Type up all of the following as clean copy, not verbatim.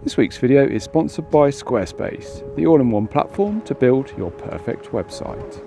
This week's video is sponsored by Squarespace, the all-in-one platform to build your perfect website.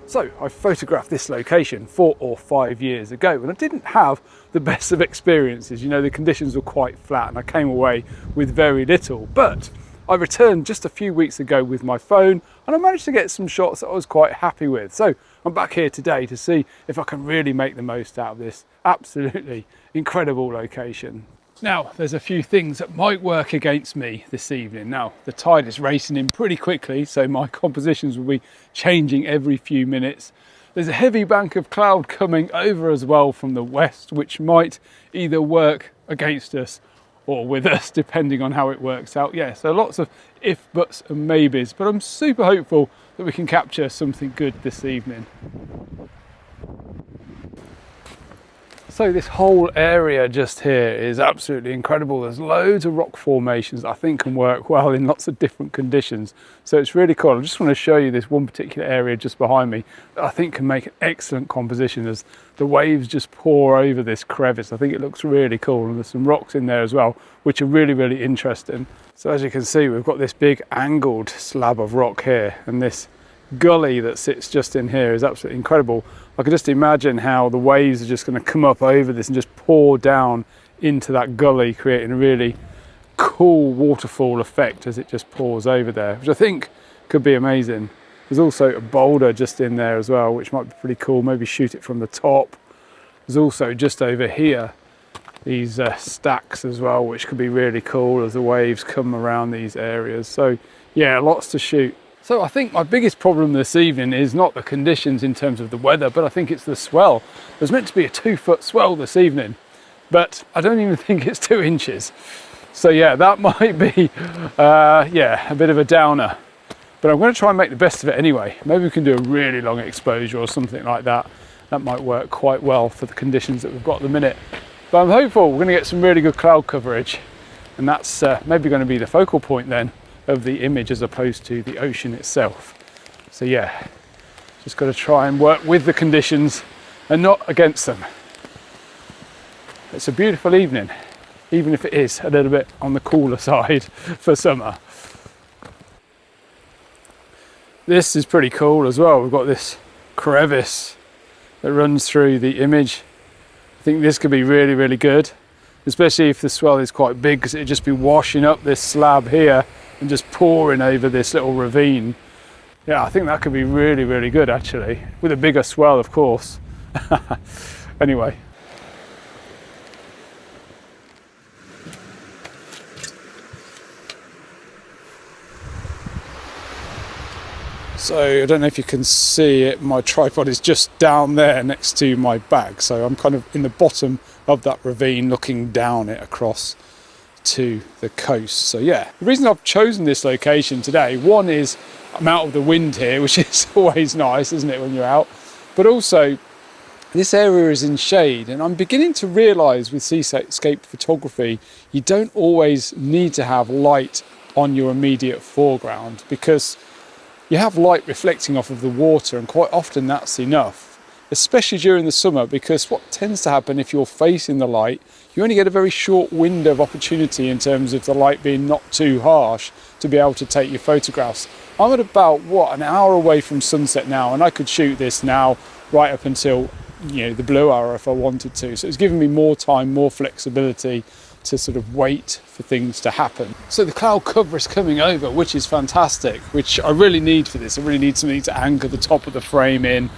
So I photographed this location 4 or 5 years ago and I didn't have the best of experiences. You know, the conditions were quite flat and I came away with very little, but I returned just a few weeks ago with my phone and I managed to get some shots that I was quite happy with. So I'm back here today to see if I can really make the most out of this absolutely incredible location. Now, there's a few things that might work against me this evening. Now, the tide is racing in pretty quickly, so my compositions will be changing every few minutes. There's a heavy bank of cloud coming over as well from the west, which might either work against us or with us, depending on how it works out. Yeah, so lots of if, buts and maybes, but I'm super hopeful that we can capture something good this evening. So this whole area just here is absolutely incredible. There's loads of rock formations that I think can work well in lots of different conditions. So it's really cool. I just want to show you this one particular area just behind me that I think can make an excellent composition as the waves just pour over this crevice. I think it looks really cool, and there's some rocks in there as well, which are really, really interesting. So as you can see, we've got this big angled slab of rock here, and this gully that sits just in here is absolutely incredible. I can just imagine how the waves are just going to come up over this and just pour down into that gully, creating a really cool waterfall effect as it just pours over there, which I think could be amazing. There's also a boulder just in there as well, which might be pretty cool. Maybe shoot it from the top. There's also just over here these stacks as well, which could be really cool as the waves come around these areas. So yeah, lots to shoot. So I think my biggest problem this evening is not the conditions in terms of the weather, but I think it's the swell. There's meant to be a 2-foot swell this evening, but I don't even think it's 2 inches. So yeah, that might be, a bit of a downer. But I'm going to try and make the best of it anyway. Maybe we can do a really long exposure or something like that. That might work quite well for the conditions that we've got at the minute. But I'm hopeful we're going to get some really good cloud coverage, and that's maybe going to be the focal point then of the image as opposed to the ocean itself. So yeah, just got to try and work with the conditions and not against them. It's a beautiful evening, even if it is a little bit on the cooler side for summer. This is pretty cool as well. We've got this crevice that runs through the image. I think this could be really, really good, especially if the swell is quite big, because it'd just be washing up this slab here and just pouring over this little ravine. Yeah, I think that could be really, really good actually, with a bigger swell of course. Anyway. So I don't know if you can see it, my tripod is just down there next to my bag. So I'm kind of in the bottom of that ravine looking down it across to the coast. So yeah, the reason I've chosen this location today, one is I'm out of the wind here, which is always nice, isn't it, when you're out, but also this area is in shade, and I'm beginning to realize with seascape photography you don't always need to have light on your immediate foreground, because you have light reflecting off of the water, and quite often that's enough, especially during the summer, because what tends to happen if you're facing the light, you only get a very short window of opportunity in terms of the light being not too harsh to be able to take your photographs. I'm at about, an hour away from sunset now, and I could shoot this now right up until, the blue hour if I wanted to. So it's giving me more time, more flexibility to sort of wait for things to happen. So the cloud cover is coming over, which is fantastic, which I really need for this. I really need something to anchor the top of the frame in,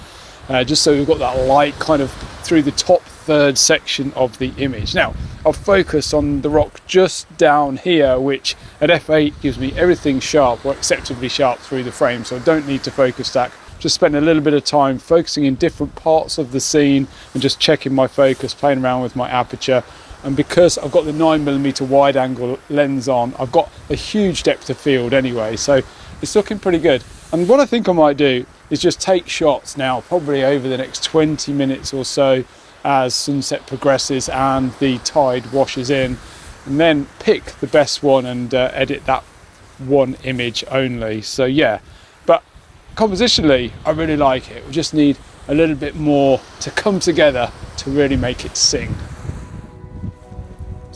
just so we've got that light kind of through the top third section of the image. Now, I've focused on the rock just down here, which at f8 gives me everything sharp or acceptably sharp through the frame, so I don't need to focus stack. Just spend a little bit of time focusing in different parts of the scene and just checking my focus, playing around with my aperture. And because I've got the 9mm wide angle lens on, I've got a huge depth of field anyway, so it's looking pretty good. And what I think I might do is just take shots now, probably over the next 20 minutes or so as sunset progresses and the tide washes in, and then pick the best one and edit that one image only. So yeah, but compositionally I really like it. We just need a little bit more to come together to really make it sing.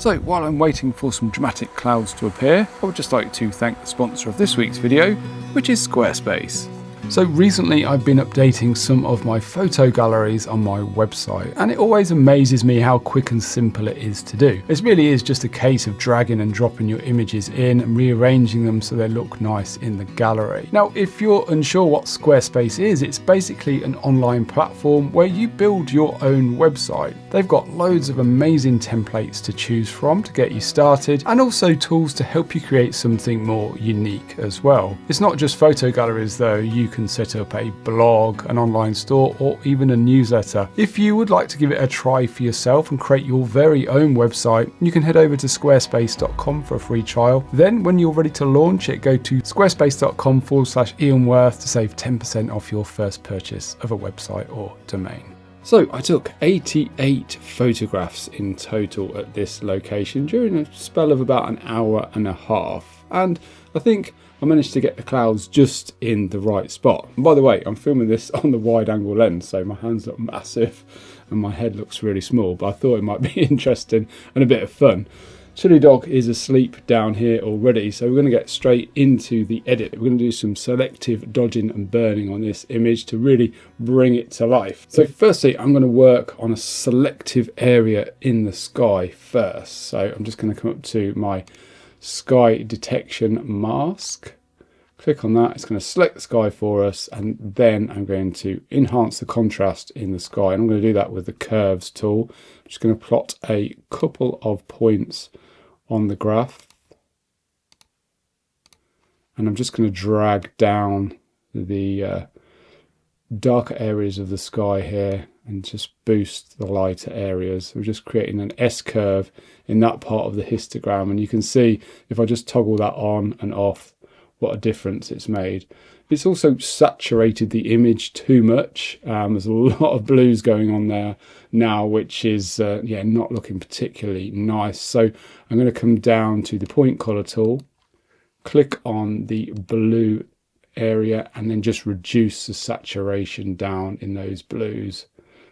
So while I'm waiting for some dramatic clouds to appear, I would just like to thank the sponsor of this week's video, which is Squarespace. So recently I've been updating some of my photo galleries on my website, and it always amazes me how quick and simple it is to do. It really is just a case of dragging and dropping your images in and rearranging them so they look nice in the gallery. Now, if you're unsure what Squarespace is, it's basically an online platform where you build your own website. They've got loads of amazing templates to choose from to get you started, and also tools to help you create something more unique as well. It's not just photo galleries though. You can set up a blog, an online store, or even a newsletter. If you would like to give it a try for yourself and create your very own website, you can head over to squarespace.com for a free trial. Then when you're ready to launch it, go to squarespace.com/IanWorth to save 10% off your first purchase of a website or domain. So I took 88 photographs in total at this location during a spell of about an hour and a half, and I think I managed to get the clouds just in the right spot. And by the way, I'm filming this on the wide angle lens, so my hands look massive and my head looks really small, but I thought it might be interesting and a bit of fun. Chili Dog is asleep down here already, so we're going to get straight into the edit. We're going to do some selective dodging and burning on this image to really bring it to life. So firstly, I'm going to work on a selective area in the sky first. So I'm just going to come up to my sky detection mask, click on that. It's going to select the sky for us, and then I'm going to enhance the contrast in the sky, and I'm going to do that with the curves tool. I'm just going to plot a couple of points on the graph, and I'm just going to drag down the darker areas of the sky here and just boost the lighter areas. We're just creating an S-curve in that part of the histogram, and you can see if I just toggle that on and off, what a difference it's made. It's also saturated the image too much. There's a lot of blues going on there now, which is not looking particularly nice. So I'm going to come down to the point color tool, click on the blue area, and then just reduce the saturation down in those blues.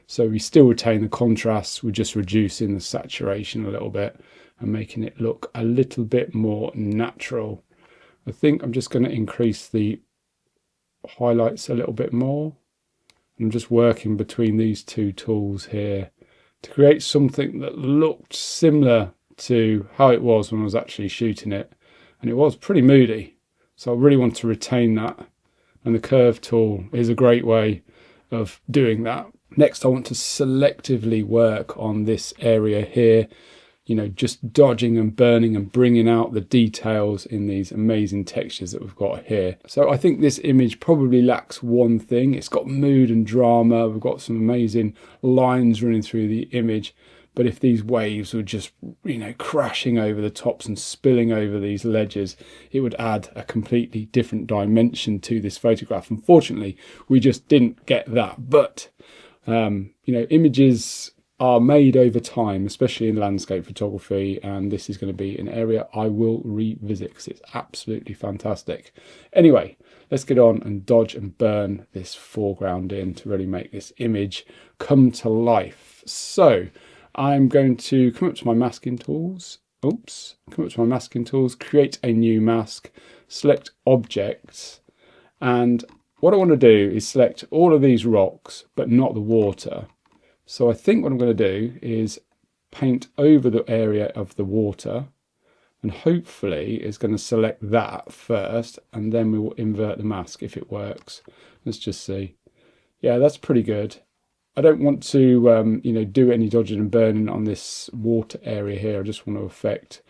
So we still retain the contrast, we're just reducing the saturation a little bit and making it look a little bit more natural. I think I'm just going to increase the highlights a little bit more. I'm just working between these two tools here to create something that looked similar to how it was when I was actually shooting it. And it was pretty moody. So I really want to retain that. And the curve tool is a great way of doing that. Next, I want to selectively work on this area here, just dodging and burning and bringing out the details in these amazing textures that we've got here. So I think this image probably lacks one thing. It's got mood and drama. We've got some amazing lines running through the image. But if these waves were just, crashing over the tops and spilling over these ledges, it would add a completely different dimension to this photograph. Unfortunately, we just didn't get that. But images are made over time, especially in landscape photography, and this is going to be an area I will revisit because it's absolutely fantastic. Anyway, let's get on and dodge and burn this foreground in to really make this image come to life. So I'm going to come up to my masking tools. Create a new mask, select objects, and what I want to do is select all of these rocks, but not the water. So I think what I'm going to do is paint over the area of the water, and hopefully it's going to select that first, and then we will invert the mask if it works. Let's just see. Yeah, that's pretty good. I don't want to, do any dodging and burning on this water area here. I just want to affect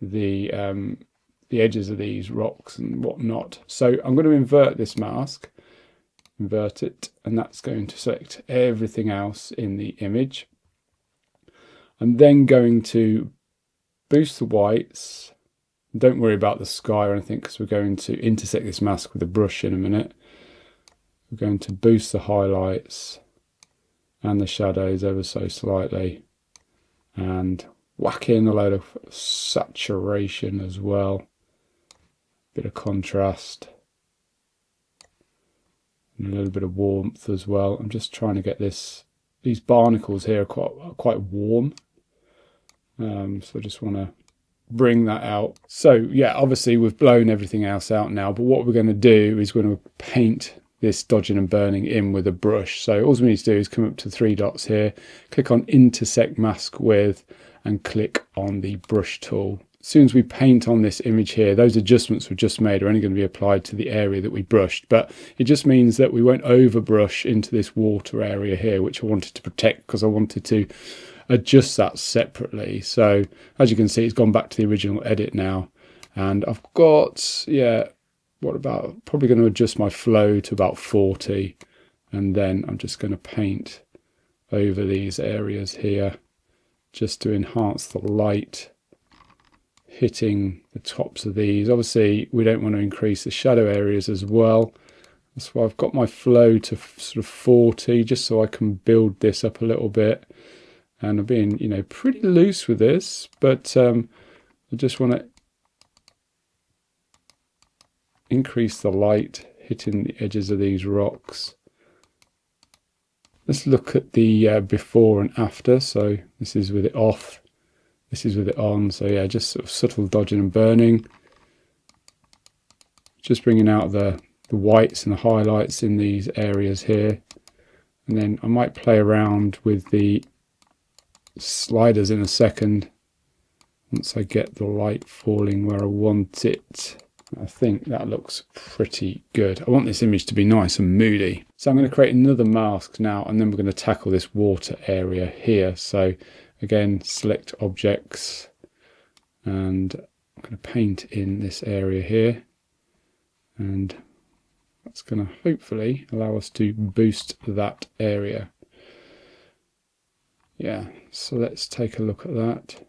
the edges of these rocks and whatnot. So I'm going to invert this mask. Invert it, and that's going to select everything else in the image. I'm then going to boost the whites. Don't worry about the sky or anything because we're going to intersect this mask with a brush in a minute. We're going to boost the highlights and the shadows ever so slightly, and whack in a load of saturation as well. Bit of contrast. And a little bit of warmth as well. I'm just trying to get these barnacles here are quite warm. So I just want to bring that out. So yeah, obviously we've blown everything else out now, but what we're going to do is we're going to paint this dodging and burning in with a brush. So all we need to do is come up to 3 dots here, click on intersect mask with, and click on the brush tool. As soon as we paint on this image here, those adjustments we've just made are only going to be applied to the area that we brushed, but it just means that we won't overbrush into this water area here, which I wanted to protect because I wanted to adjust that separately. So as you can see, it's gone back to the original edit now, and I've got, yeah, what about, probably going to adjust my flow to about 40, and then I'm just going to paint over these areas here just to enhance the light hitting the tops of these. Obviously we don't want to increase the shadow areas as well. That's why I've got my flow to sort of 40, just so I can build this up a little bit. And I'm being, you know, pretty loose with this, but I just want to increase the light hitting the edges of these rocks. Let's look at the before and after. So this is with it off, this is with it on. So yeah, just sort of subtle dodging and burning. Just bringing out the whites and the highlights in these areas here. And then I might play around with the sliders in a second once I get the light falling where I want it. I think that looks pretty good. I want this image to be nice and moody. So I'm going to create another mask now, and then we're going to tackle this water area here. So again, select objects, and I'm going to paint in this area here, and that's going to hopefully allow us to boost that area. Yeah, so let's take a look at that.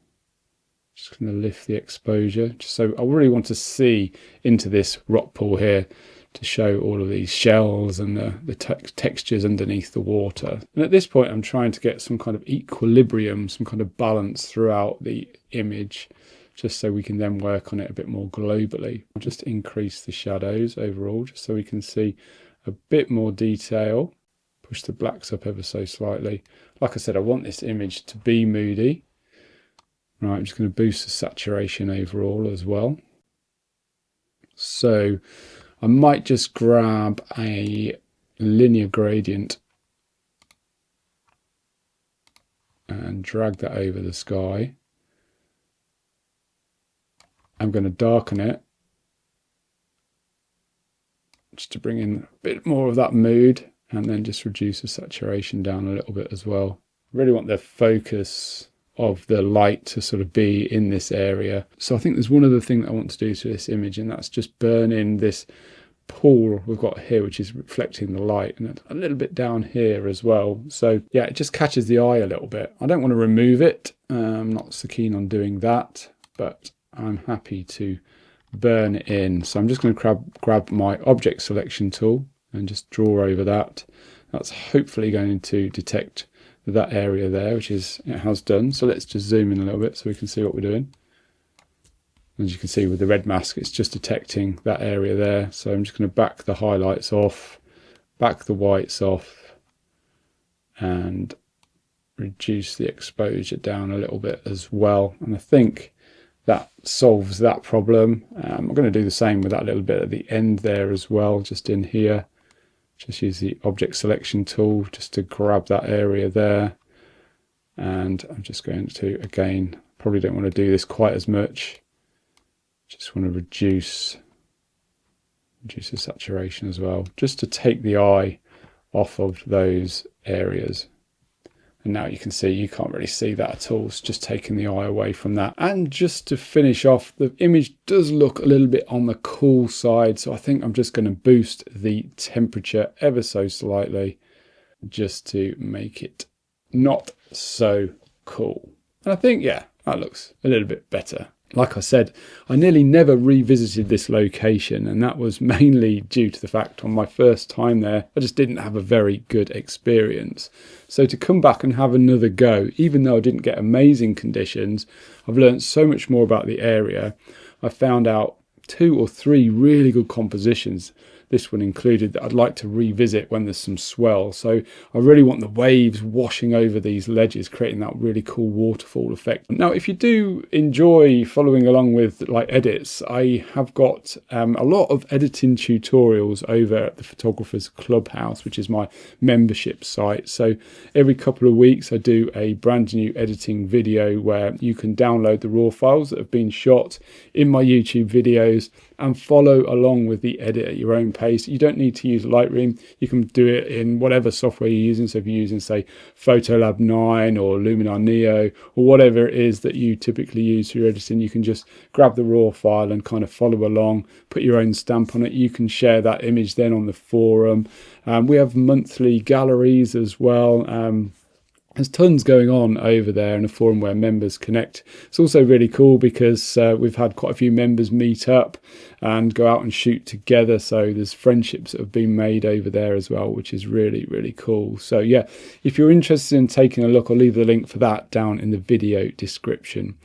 Just going to lift the exposure, just so I really want to see into this rock pool here to show all of these shells and the textures underneath the water. And at this point I'm trying to get some kind of equilibrium, some kind of balance throughout the image, just so we can then work on it a bit more globally. I'll just increase the shadows overall, just so we can see a bit more detail. Push the blacks up ever so slightly. Like I said, I want this image to be moody. Right, I'm just going to boost the saturation overall as well. So I might just grab a linear gradient and drag that over the sky. I'm going to darken it just to bring in a bit more of that mood, and then just reduce the saturation down a little bit as well. I really want the focus of the light to sort of be in this area. So I think there's one other thing that I want to do to this image, and that's just burn in this pool we've got here, which is reflecting the light, and a little bit down here as well. So yeah, it just catches the eye a little bit. I don't want to remove it. I'm not so keen on doing that, but I'm happy to burn it in. So I'm just going to grab my object selection tool and just draw over that. That's hopefully going to detect that area there, which is, it has done. So let's just zoom in a little bit so we can see what we're doing. As you can see with the red mask, it's just detecting that area there. So I'm just going to back the highlights off, back the whites off, and reduce the exposure down a little bit as well. And I think that solves that problem. I'm going to do the same with that little bit at the end there as well, just in here. Just use the object selection tool just to grab that area there. And I'm just going to, again, probably don't want to do this quite as much. Just want to reduce the saturation as well, just to take the eye off of those areas. And now you can see, you can't really see that at all. It's just taking the eye away from that. And just to finish off, the image does look a little bit on the cool side. So I think I'm just going to boost the temperature ever so slightly, just to make it not so cool. And I think, yeah, that looks a little bit better. Like I said, I nearly never revisited this location, and that was mainly due to the fact on my first time there, I just didn't have a very good experience. So to come back and have another go, even though I didn't get amazing conditions, I've learned so much more about the area. I found out 2 or 3 really good compositions this one included, that I'd like to revisit when there's some swell. So I really want the waves washing over these ledges, creating that really cool waterfall effect. Now, if you do enjoy following along with like edits, I have got a lot of editing tutorials over at the Photographers Clubhouse, which is my membership site. So every couple of weeks I do a brand new editing video where you can download the raw files that have been shot in my YouTube videos and follow along with the edit at your own pace. You don't need to use Lightroom. You can do it in whatever software you're using. So if you're using, say, Photolab 9 or Luminar Neo or whatever it is that you typically use for your editing, you can just grab the raw file and kind of follow along, put your own stamp on it. You can share that image then on the forum. We have monthly galleries as well. There's tons going on over there in a forum where members connect. It's also really cool because we've had quite a few members meet up and go out and shoot together. So there's friendships that have been made over there as well, which is really, really cool. So yeah, if you're interested in taking a look, I'll leave the link for that down in the video description.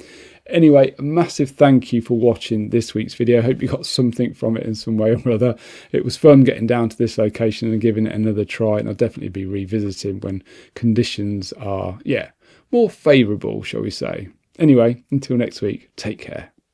Anyway, a massive thank you for watching this week's video. I hope you got something from it in some way or other. It was fun getting down to this location and giving it another try, and I'll definitely be revisiting when conditions are, more favourable, shall we say. Anyway, until next week, take care.